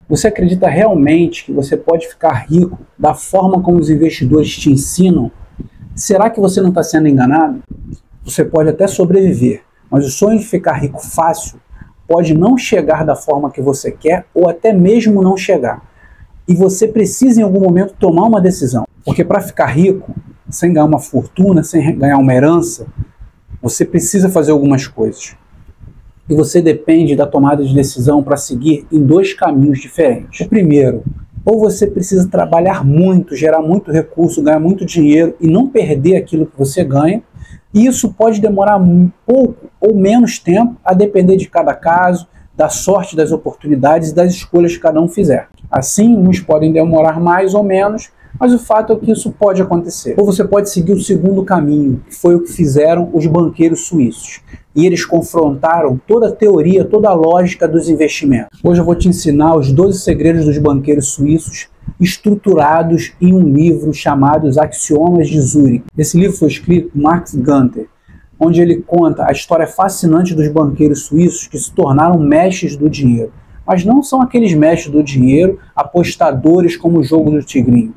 Você acredita realmente que você pode ficar rico da forma como os investidores te ensinam? Será que você não está sendo enganado? Você pode até sobreviver, mas o sonho de ficar rico fácil pode não chegar da forma que você quer ou até mesmo não chegar. E você precisa em algum momento tomar uma decisão. Porque para ficar rico, sem ganhar uma fortuna, sem ganhar uma herança, você precisa fazer algumas coisas. E você depende da tomada de decisão para seguir em dois caminhos diferentes. O primeiro, ou você precisa trabalhar muito, gerar muito recurso, ganhar muito dinheiro e não perder aquilo que você ganha. E isso pode demorar um pouco ou menos tempo, a depender de cada caso, da sorte das oportunidades e das escolhas que cada um fizer. Assim, uns podem demorar mais ou menos, mas o fato é que isso pode acontecer. Ou você pode seguir o segundo caminho, que foi o que fizeram os banqueiros suíços. E eles confrontaram toda a teoria, toda a lógica dos investimentos. Hoje eu vou te ensinar os 12 segredos dos banqueiros suíços, estruturados em um livro chamado Os Axiomas de Zurich. Esse livro foi escrito por Max Gunter, onde ele conta a história fascinante dos banqueiros suíços que se tornaram mestres do dinheiro. Mas não são aqueles mestres do dinheiro apostadores como o jogo do tigrinho.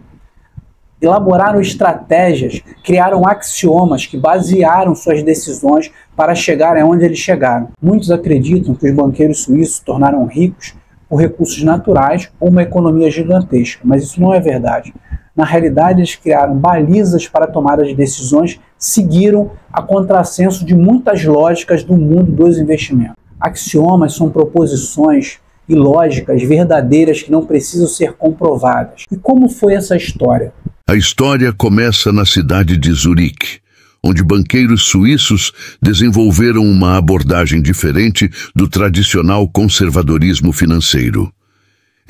Elaboraram estratégias, criaram axiomas que basearam suas decisões para chegar aonde eles chegaram. Muitos acreditam que os banqueiros suíços se tornaram ricos por recursos naturais ou uma economia gigantesca, mas isso não é verdade. Na realidade, eles criaram balizas para a tomada de decisões, seguiram a contrassenso de muitas lógicas do mundo dos investimentos. Axiomas são proposições e lógicas verdadeiras que não precisam ser comprovadas. E como foi essa história? A história começa na cidade de Zurique, onde banqueiros suíços desenvolveram uma abordagem diferente do tradicional conservadorismo financeiro.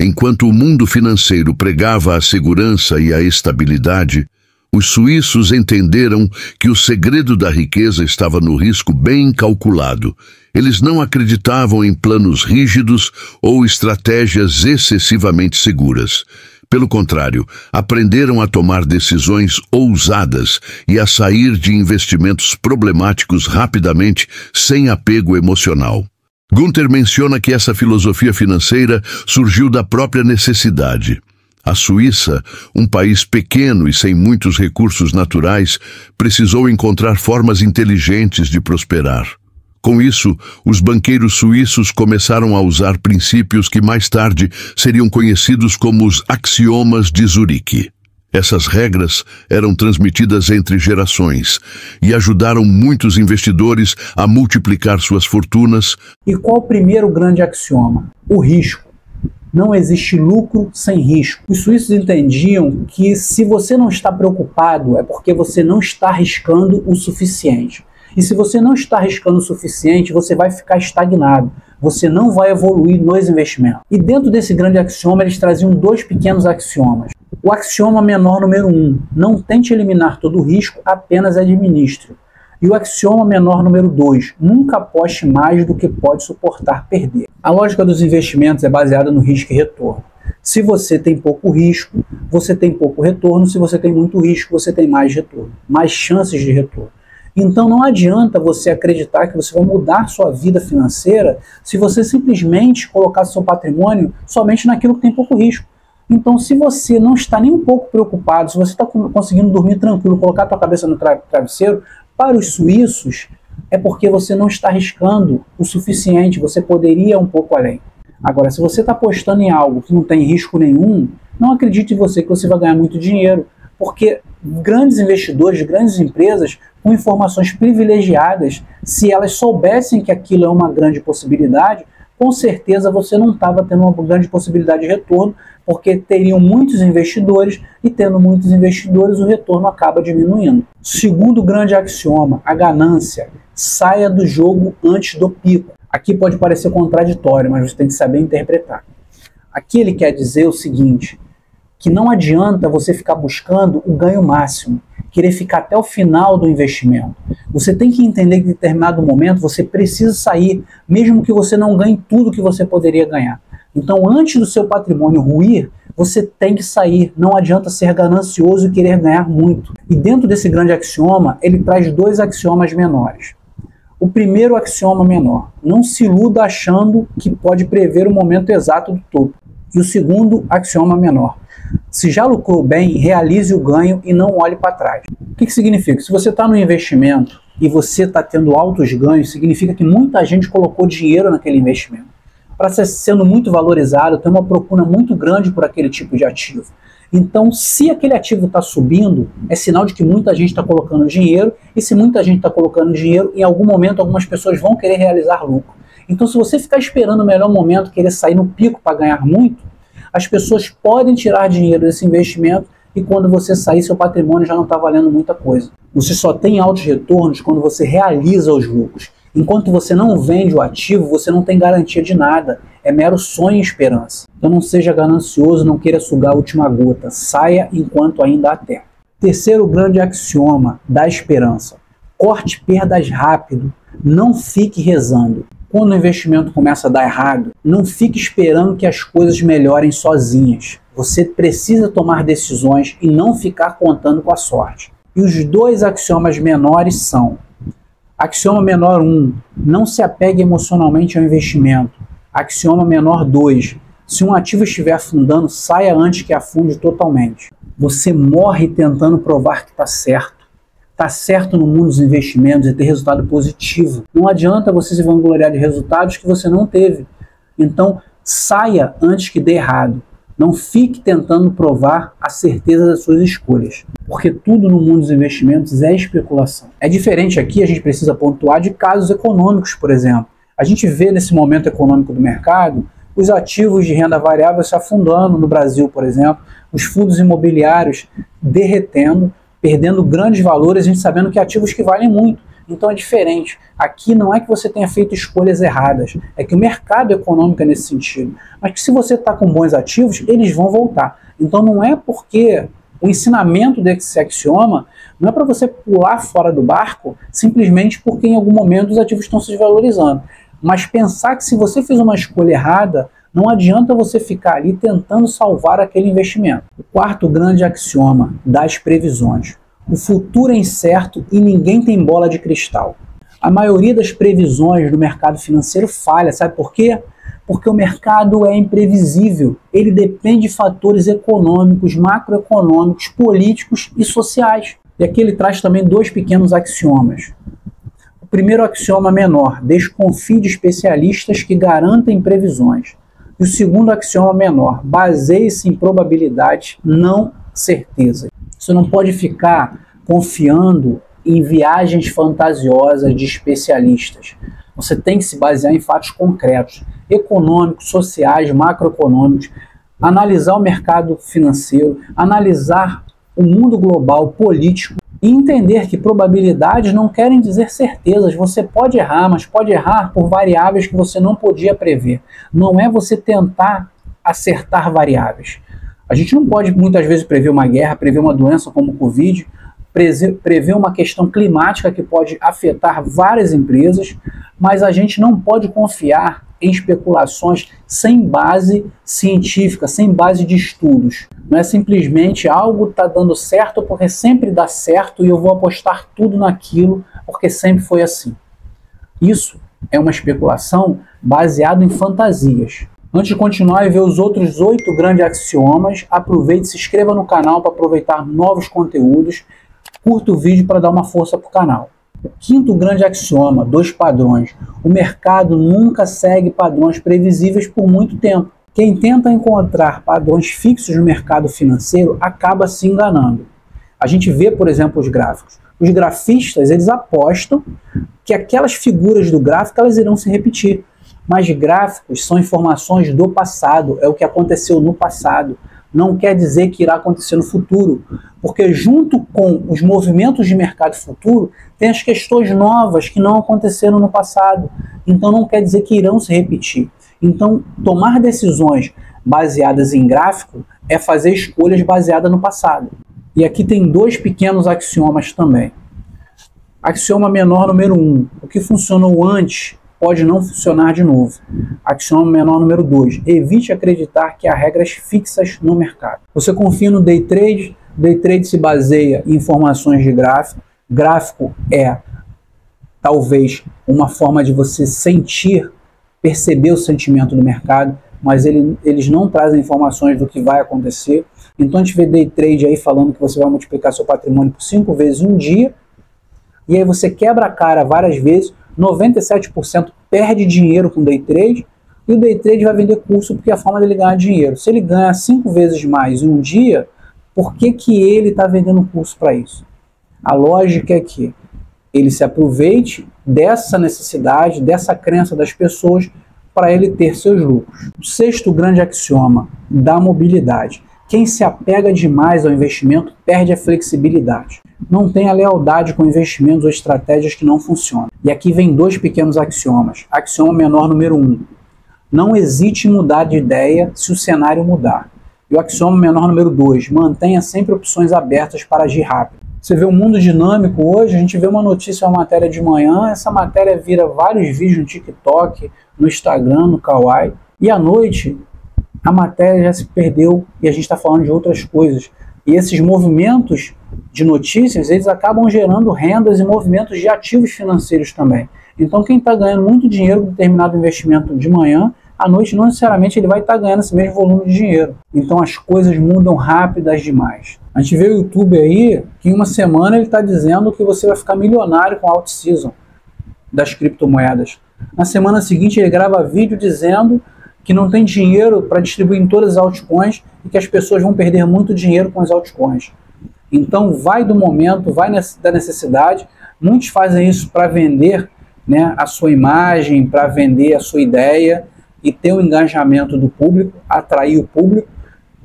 Enquanto o mundo financeiro pregava a segurança e a estabilidade, os suíços entenderam que o segredo da riqueza estava no risco bem calculado. Eles não acreditavam em planos rígidos ou estratégias excessivamente seguras. Pelo contrário, aprenderam a tomar decisões ousadas e a sair de investimentos problemáticos rapidamente, sem apego emocional. Gunter menciona que essa filosofia financeira surgiu da própria necessidade. A Suíça, um país pequeno e sem muitos recursos naturais, precisou encontrar formas inteligentes de prosperar. Com isso, os banqueiros suíços começaram a usar princípios que mais tarde seriam conhecidos como os axiomas de Zurique. Essas regras eram transmitidas entre gerações e ajudaram muitos investidores a multiplicar suas fortunas. E qual o primeiro grande axioma? O risco. Não existe lucro sem risco. Os suíços entendiam que se você não está preocupado é porque você não está arriscando o suficiente. E se você não está arriscando o suficiente, você vai ficar estagnado. Você não vai evoluir nos investimentos. E dentro desse grande axioma, eles traziam dois pequenos axiomas. O axioma menor número 1, não tente eliminar todo o risco, apenas administre. E o axioma menor número 2, nunca aposte mais do que pode suportar perder. A lógica dos investimentos é baseada no risco e retorno. Se você tem pouco risco, você tem pouco retorno. Se você tem muito risco, você tem mais retorno, mais chances de retorno. Então não adianta você acreditar que você vai mudar sua vida financeira se você simplesmente colocar seu patrimônio somente naquilo que tem pouco risco. Então, se você não está nem um pouco preocupado, se você está conseguindo dormir tranquilo, colocar a sua cabeça no travesseiro, para os suíços é porque você não está arriscando o suficiente, você poderia ir um pouco além. Agora, se você está apostando em algo que não tem risco nenhum, não acredite em você que você vai ganhar muito dinheiro, porque grandes investidores, grandes empresas, com informações privilegiadas, se elas soubessem que aquilo é uma grande possibilidade, com certeza você não estava tendo uma grande possibilidade de retorno, porque teriam muitos investidores, e tendo muitos investidores o retorno acaba diminuindo. Segundo grande axioma, a ganância. Saia do jogo antes do pico. Aqui pode parecer contraditório, mas você tem que saber interpretar. Aqui ele quer dizer o seguinte, que não adianta você ficar buscando o ganho máximo, querer ficar até o final do investimento. Você tem que entender que em determinado momento você precisa sair, mesmo que você não ganhe tudo que você poderia ganhar. Então, antes do seu patrimônio ruir, você tem que sair. Não adianta ser ganancioso e querer ganhar muito. E dentro desse grande axioma, ele traz dois axiomas menores. O primeiro axioma menor, não se iluda achando que pode prever o momento exato do topo. E o segundo axioma menor: se já lucrou bem, realize o ganho e não olhe para trás. O que significa? Se você está no investimento e você está tendo altos ganhos, significa que muita gente colocou dinheiro naquele investimento. Para ser sendo muito valorizado, tem uma procura muito grande por aquele tipo de ativo. Então, se aquele ativo está subindo, é sinal de que muita gente está colocando dinheiro, e se muita gente está colocando dinheiro, em algum momento algumas pessoas vão querer realizar lucro. Então, se você ficar esperando o melhor momento, querer sair no pico para ganhar muito, as pessoas podem tirar dinheiro desse investimento e quando você sair, seu patrimônio já não está valendo muita coisa. Você só tem altos retornos quando você realiza os lucros. Enquanto você não vende o ativo, você não tem garantia de nada. É mero sonho e esperança. Então não seja ganancioso, não queira sugar a última gota. Saia enquanto ainda há tempo. Terceiro grande axioma da esperança: corte perdas rápido. Não fique rezando. Quando o investimento começa a dar errado, não fique esperando que as coisas melhorem sozinhas. Você precisa tomar decisões e não ficar contando com a sorte. E os dois axiomas menores são: axioma menor 1, não se apegue emocionalmente ao investimento. Axioma menor 2, se um ativo estiver afundando, saia antes que afunde totalmente. Você morre tentando provar que está certo. Está certo no mundo dos investimentos e ter resultado positivo. Não adianta você se vangloriar de resultados que você não teve. Então, saia antes que dê errado. Não fique tentando provar a certeza das suas escolhas, porque tudo no mundo dos investimentos é especulação. É diferente aqui, a gente precisa pontuar de casos econômicos, por exemplo. A gente vê nesse momento econômico do mercado os ativos de renda variável se afundando no Brasil, por exemplo, os fundos imobiliários derretendo, perdendo grandes valores, a gente sabendo que ativos que valem muito. Então é diferente. Aqui não é que você tenha feito escolhas erradas, é que o mercado econômico é nesse sentido. Mas que se você está com bons ativos, eles vão voltar. Então não é porque o ensinamento desse axioma não é para você pular fora do barco simplesmente porque em algum momento os ativos estão se desvalorizando. Mas pensar que se você fez uma escolha errada, não adianta você ficar ali tentando salvar aquele investimento. O quarto grande axioma das previsões: o futuro é incerto e ninguém tem bola de cristal. A maioria das previsões do mercado financeiro falha, sabe por quê? Porque o mercado é imprevisível. Ele depende de fatores econômicos, macroeconômicos, políticos e sociais. E aqui ele traz também dois pequenos axiomas. O primeiro axioma menor: desconfie de especialistas que garantem previsões. E o segundo axioma menor: baseie-se em probabilidade, não certeza. Você não pode ficar confiando em viagens fantasiosas de especialistas. Você tem que se basear em fatos concretos, econômicos, sociais, macroeconômicos, analisar o mercado financeiro, analisar o mundo global, político, e entender que probabilidades não querem dizer certezas. Você pode errar, mas pode errar por variáveis que você não podia prever. Não é você tentar acertar variáveis. A gente não pode muitas vezes prever uma guerra, prever uma doença como o Covid, prever uma questão climática que pode afetar várias empresas, mas a gente não pode confiar em especulações sem base científica, sem base de estudos. Não é simplesmente algo está dando certo porque sempre dá certo e eu vou apostar tudo naquilo porque sempre foi assim. Isso é uma especulação baseada em fantasias. Antes de continuar e ver os outros 8 grandes axiomas, aproveite e se inscreva no canal para aproveitar novos conteúdos. Curta o vídeo para dar uma força para o canal. O quinto grande axioma: 2 padrões. O mercado nunca segue padrões previsíveis por muito tempo. Quem tenta encontrar padrões fixos no mercado financeiro acaba se enganando. A gente vê, por exemplo, os gráficos. Os grafistas, eles apostam que aquelas figuras do gráfico elas irão se repetir. Mas gráficos são informações do passado, é o que aconteceu no passado. Não quer dizer que irá acontecer no futuro, porque junto com os movimentos de mercado futuro, tem as questões novas que não aconteceram no passado. Então não quer dizer que irão se repetir. Então tomar decisões baseadas em gráfico é fazer escolhas baseadas no passado. E aqui tem 2 pequenos axiomas também. Axioma menor número 1: o que funcionou antes pode não funcionar de novo. Axioma menor número 2: evite acreditar que há regras fixas no mercado. Você confia no day trade? Day trade se baseia em informações de gráfico. Gráfico é talvez uma forma de você perceber o sentimento do mercado. mas eles não trazem informações do que vai acontecer. Então a gente vê day trade aí falando que você vai multiplicar seu patrimônio por 5 vezes em um dia, e aí você quebra a cara várias vezes, 97% perde dinheiro com day trade, e o day trade vai vender curso porque é a forma dele ganhar dinheiro. Se ele ganha 5 vezes mais em um dia, por que ele está vendendo curso para isso? A lógica é que ele se aproveite dessa necessidade, dessa crença das pessoas para ele ter seus lucros. O sexto grande axioma da mobilidade: quem se apega demais ao investimento perde a flexibilidade. Não tenha lealdade com investimentos ou estratégias que não funcionam. E aqui vem 2 pequenos axiomas. Axioma menor número 1. Não hesite em mudar de ideia se o cenário mudar. E o axioma menor número 2. Mantenha sempre opções abertas para agir rápido. Você vê o mundo dinâmico hoje, a gente vê uma notícia, uma matéria de manhã, essa matéria vira vários vídeos no TikTok, no Instagram, no Kawaii, e à noite a matéria já se perdeu e a gente está falando de outras coisas. E esses movimentos de notícias, eles acabam gerando rendas e movimentos de ativos financeiros também. Então quem está ganhando muito dinheiro com determinado investimento de manhã, à noite não necessariamente ele vai estar ganhando esse mesmo volume de dinheiro. Então as coisas mudam rápidas demais. A gente vê o YouTube aí, que em uma semana ele está dizendo que você vai ficar milionário com a out-season das criptomoedas. Na semana seguinte ele grava vídeo dizendo que não tem dinheiro para distribuir em todas as altcoins e que as pessoas vão perder muito dinheiro com as altcoins. Então vai do momento, vai da necessidade. Muitos fazem isso para vender, né, a sua imagem, para vender a sua ideia e ter o engajamento do público, atrair o público.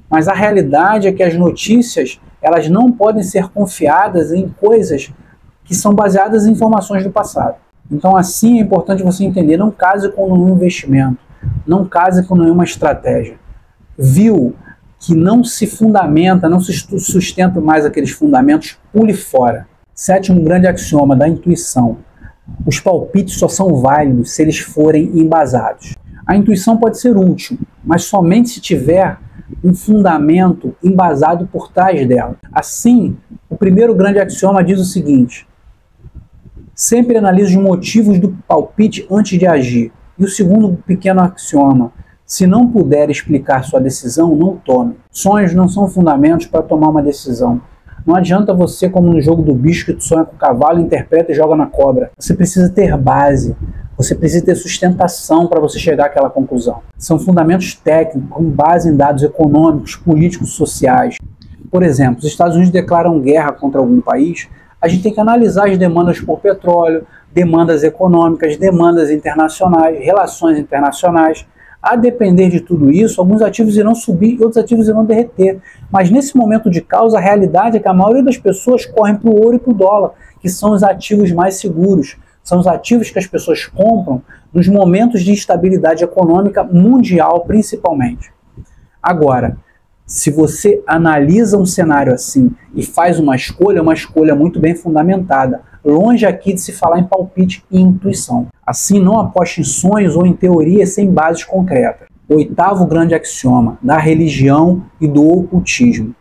Mas a realidade é que as notícias, elas não podem ser confiadas em coisas que são baseadas em informações do passado. Então assim é importante você entender, não case com nenhum investimento, não case com nenhuma estratégia. Viu que não se fundamenta, não se sustenta mais aqueles fundamentos, pule fora. Sétimo grande axioma da intuição: os palpites só são válidos se eles forem embasados. A intuição pode ser útil, mas somente se tiver um fundamento embasado por trás dela. Assim, o primeiro grande axioma diz o seguinte: sempre analise os motivos do palpite antes de agir. E o segundo pequeno axioma: se não puder explicar sua decisão, não tome. Sonhos não são fundamentos para tomar uma decisão. Não adianta você, como no jogo do bicho, que tu sonha com o cavalo, interpreta e joga na cobra. Você precisa ter base. Você precisa ter sustentação para você chegar àquela conclusão. São fundamentos técnicos, com base em dados econômicos, políticos, sociais. Por exemplo, os Estados Unidos declaram guerra contra algum país, a gente tem que analisar as demandas por petróleo, demandas econômicas, demandas internacionais, relações internacionais. A depender de tudo isso, alguns ativos irão subir e outros ativos irão derreter. Mas nesse momento de causa, a realidade é que a maioria das pessoas correm para o ouro e para o dólar, que são os ativos mais seguros. São os ativos que as pessoas compram nos momentos de instabilidade econômica mundial, principalmente. Agora, se você analisa um cenário assim e faz uma escolha muito bem fundamentada, longe aqui de se falar em palpite e intuição. Assim, não aposte em sonhos ou em teorias sem bases concretas. Oitavo grande axioma da religião e do ocultismo: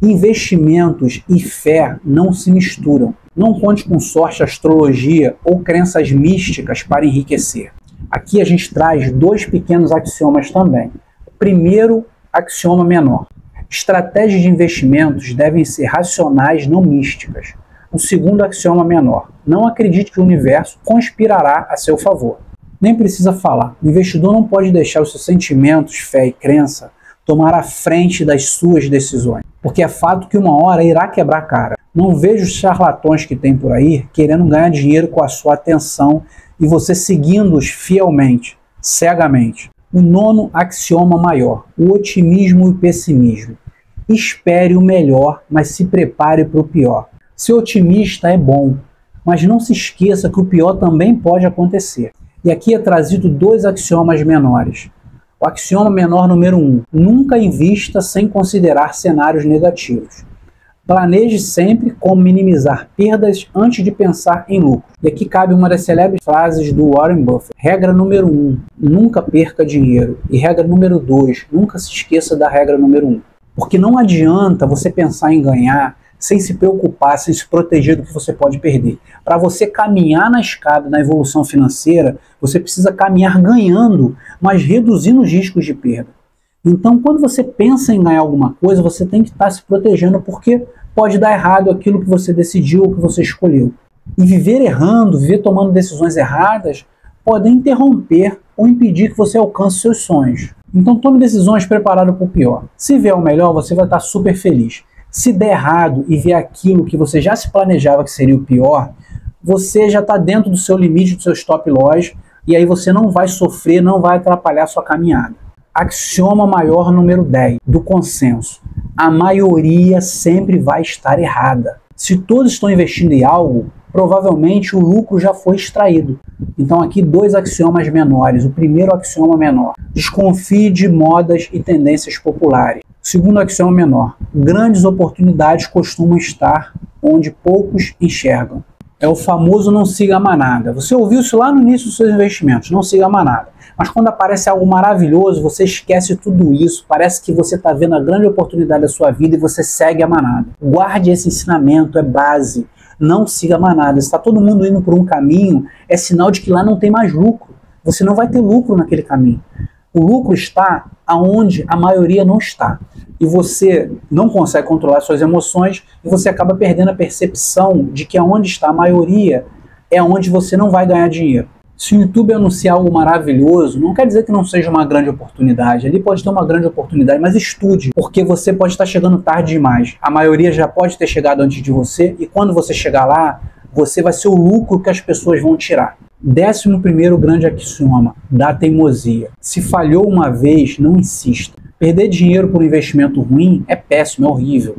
investimentos e fé não se misturam. Não conte com sorte, astrologia ou crenças místicas para enriquecer. Aqui a gente traz 2 pequenos axiomas também. Primeiro, axioma menor: estratégias de investimentos devem ser racionais, não místicas. O segundo axioma menor: não acredite que o universo conspirará a seu favor. Nem precisa falar, o investidor não pode deixar os seus sentimentos, fé e crença tomar a frente das suas decisões, porque é fato que uma hora irá quebrar a cara. Não vejo os charlatões que tem por aí querendo ganhar dinheiro com a sua atenção e você seguindo-os fielmente, cegamente. O nono axioma maior: o otimismo e o pessimismo. Espere o melhor, mas se prepare para o pior. Ser otimista é bom, mas não se esqueça que o pior também pode acontecer. E aqui é trazido 2 axiomas menores. O axioma menor número 1: nunca invista sem considerar cenários negativos. Planeje sempre como minimizar perdas antes de pensar em lucro. E aqui cabe uma das célebres frases do Warren Buffett. Regra número 1: nunca perca dinheiro. E regra número 2: nunca se esqueça da regra número 1. Porque não adianta você pensar em ganhar sem se preocupar, sem se proteger do que você pode perder. Para você caminhar na escada, na evolução financeira, você precisa caminhar ganhando, mas reduzindo os riscos de perda. Então, quando você pensa em ganhar alguma coisa, você tem que estar se protegendo, porque pode dar errado aquilo que você decidiu ou que você escolheu. E viver errando, viver tomando decisões erradas, pode interromper ou impedir que você alcance seus sonhos. Então tome decisões preparado para o pior. Se vier o melhor, você vai estar super feliz. Se der errado e vier aquilo que você já se planejava que seria o pior, você já está dentro do seu limite, do seu stop loss, e aí você não vai sofrer, não vai atrapalhar a sua caminhada. Axioma maior número 10, do consenso. A maioria sempre vai estar errada. Se todos estão investindo em algo, provavelmente o lucro já foi extraído. Então aqui 2 axiomas menores. O primeiro axioma menor: desconfie de modas e tendências populares. O segundo axioma menor: grandes oportunidades costumam estar onde poucos enxergam. É o famoso não siga a manada. Você ouviu isso lá no início dos seus investimentos, não siga a manada. Mas quando aparece algo maravilhoso, você esquece tudo isso, parece que você está vendo a grande oportunidade da sua vida e você segue a manada. Guarde esse ensinamento, é base. Não siga a manada. Se está todo mundo indo por um caminho, é sinal de que lá não tem mais lucro. Você não vai ter lucro naquele caminho. O lucro está aonde a maioria não está. E você não consegue controlar suas emoções e você acaba perdendo a percepção de que aonde está a maioria é onde você não vai ganhar dinheiro. Se o YouTube anunciar algo maravilhoso, não quer dizer que não seja uma grande oportunidade. Ali pode ter uma grande oportunidade, mas estude, porque você pode estar chegando tarde demais. A maioria já pode ter chegado antes de você, e quando você chegar lá, você vai ser o lucro que as pessoas vão tirar. 11º grande axioma, da teimosia. Se falhou uma vez, não insista. Perder dinheiro por um investimento ruim é péssimo, é horrível.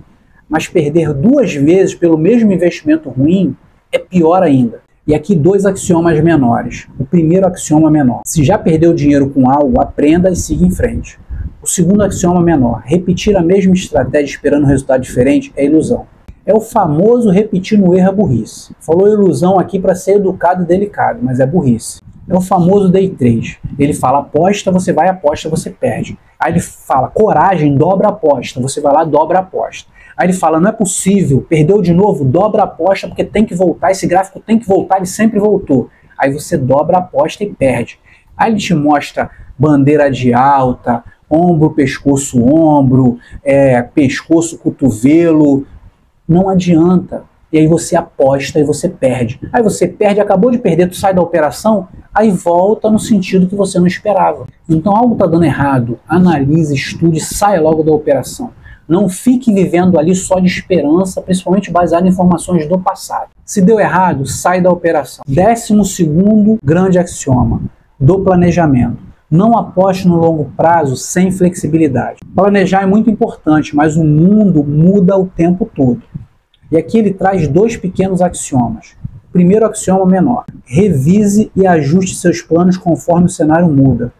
Mas perder 2 vezes pelo mesmo investimento ruim é pior ainda. E aqui 2 axiomas menores. O primeiro axioma menor: se já perdeu dinheiro com algo, aprenda e siga em frente. O segundo axioma menor: repetir a mesma estratégia esperando um resultado diferente é ilusão. É o famoso repetir no erro é burrice. Falou ilusão aqui para ser educado e delicado, mas é burrice. É o famoso day trade. Ele fala aposta, você vai, aposta, você perde. Aí ele fala coragem, dobra a aposta, você vai lá, dobra a aposta. Aí ele fala, não é possível, perdeu de novo, dobra a aposta porque tem que voltar, esse gráfico tem que voltar, ele sempre voltou. Aí você dobra a aposta e perde. Aí ele te mostra bandeira de alta, ombro, pescoço, ombro, pescoço, cotovelo. Não adianta. E aí você aposta e você perde. Aí você perde, acabou de perder, tu sai da operação, aí volta no sentido que você não esperava. Então algo está dando errado, analise, estude, saia logo da operação. Não fique vivendo ali só de esperança, principalmente baseado em informações do passado. Se deu errado, sai da operação. 12º grande axioma, do planejamento. Não aposte no longo prazo sem flexibilidade. Planejar é muito importante, mas o mundo muda o tempo todo. E aqui ele traz 2 pequenos axiomas. Primeiro axioma menor: revise e ajuste seus planos conforme o cenário muda.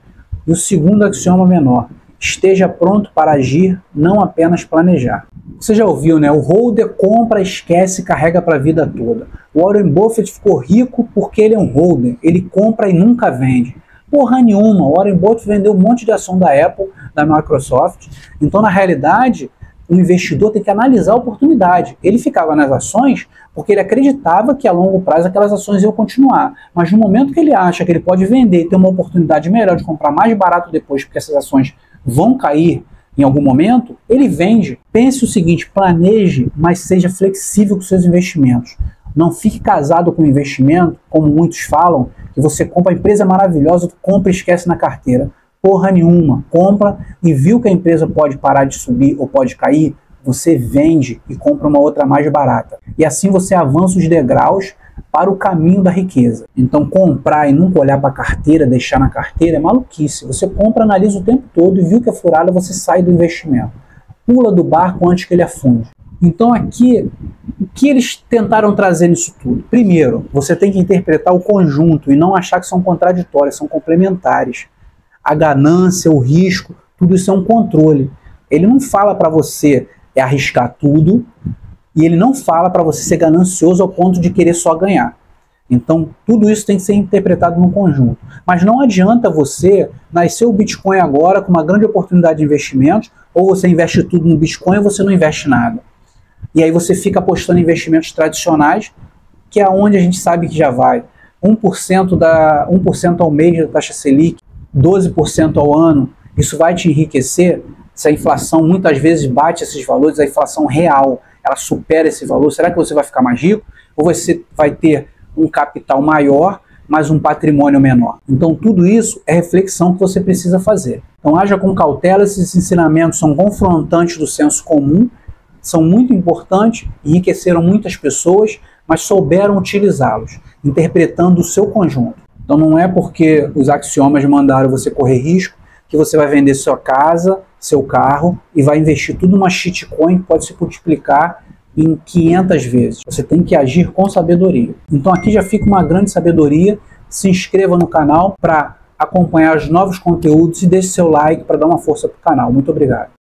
E o segundo axioma menor: esteja pronto para agir, não apenas planejar. Você já ouviu, né? O holder compra, esquece e carrega para a vida toda. O Warren Buffett ficou rico porque ele é um holder. Ele compra e nunca vende. Porra nenhuma. O Warren Buffett vendeu um monte de ação da Apple, da Microsoft. Então, na realidade, o investidor tem que analisar a oportunidade. Ele ficava nas ações porque ele acreditava que a longo prazo aquelas ações iam continuar. Mas no momento que ele acha que ele pode vender e ter uma oportunidade melhor de comprar mais barato depois, porque essas ações vão cair em algum momento, ele vende. Pense o seguinte: planeje, mas seja flexível com seus investimentos. Não fique casado com o investimento, como muitos falam, que você compra a empresa maravilhosa, tu compra e esquece na carteira. Porra nenhuma. Compra e viu que a empresa pode parar de subir ou pode cair, você vende e compra uma outra mais barata. E assim você avança os degraus para o caminho da riqueza. Então comprar e nunca olhar para a carteira, deixar na carteira é maluquice. Você compra, analisa o tempo todo e viu que é furada, você sai do investimento. Pula do barco antes que ele afunde. Então aqui, o que eles tentaram trazer nisso tudo? Primeiro, você tem que interpretar o conjunto e não achar que são contraditórios, são complementares. A ganância, o risco, tudo isso é um controle. Ele não fala para você arriscar tudo e ele não fala para você ser ganancioso ao ponto de querer só ganhar. Então, tudo isso tem que ser interpretado num conjunto. Mas não adianta você nascer o Bitcoin agora com uma grande oportunidade de investimentos, ou você investe tudo no Bitcoin ou você não investe nada. E aí você fica apostando em investimentos tradicionais, que é onde a gente sabe que já vai 1% ao mês da taxa Selic, 12% ao ano. Isso vai te enriquecer se a inflação muitas vezes bate esses valores, a inflação real, ela supera esse valor. Será que você vai ficar mais rico? Ou você vai ter um capital maior, mas um patrimônio menor? Então tudo isso é reflexão que você precisa fazer. Então haja com cautela, esses ensinamentos são confrontantes do senso comum, são muito importantes, enriqueceram muitas pessoas, mas souberam utilizá-los, interpretando o seu conjunto. Então não é porque os axiomas mandaram você correr risco que você vai vender sua casa, seu carro e vai investir tudo numa shitcoin que pode se multiplicar em 500 vezes. Você tem que agir com sabedoria. Então aqui já fica uma grande sabedoria. Se inscreva no canal para acompanhar os novos conteúdos e deixe seu like para dar uma força para o canal. Muito obrigado.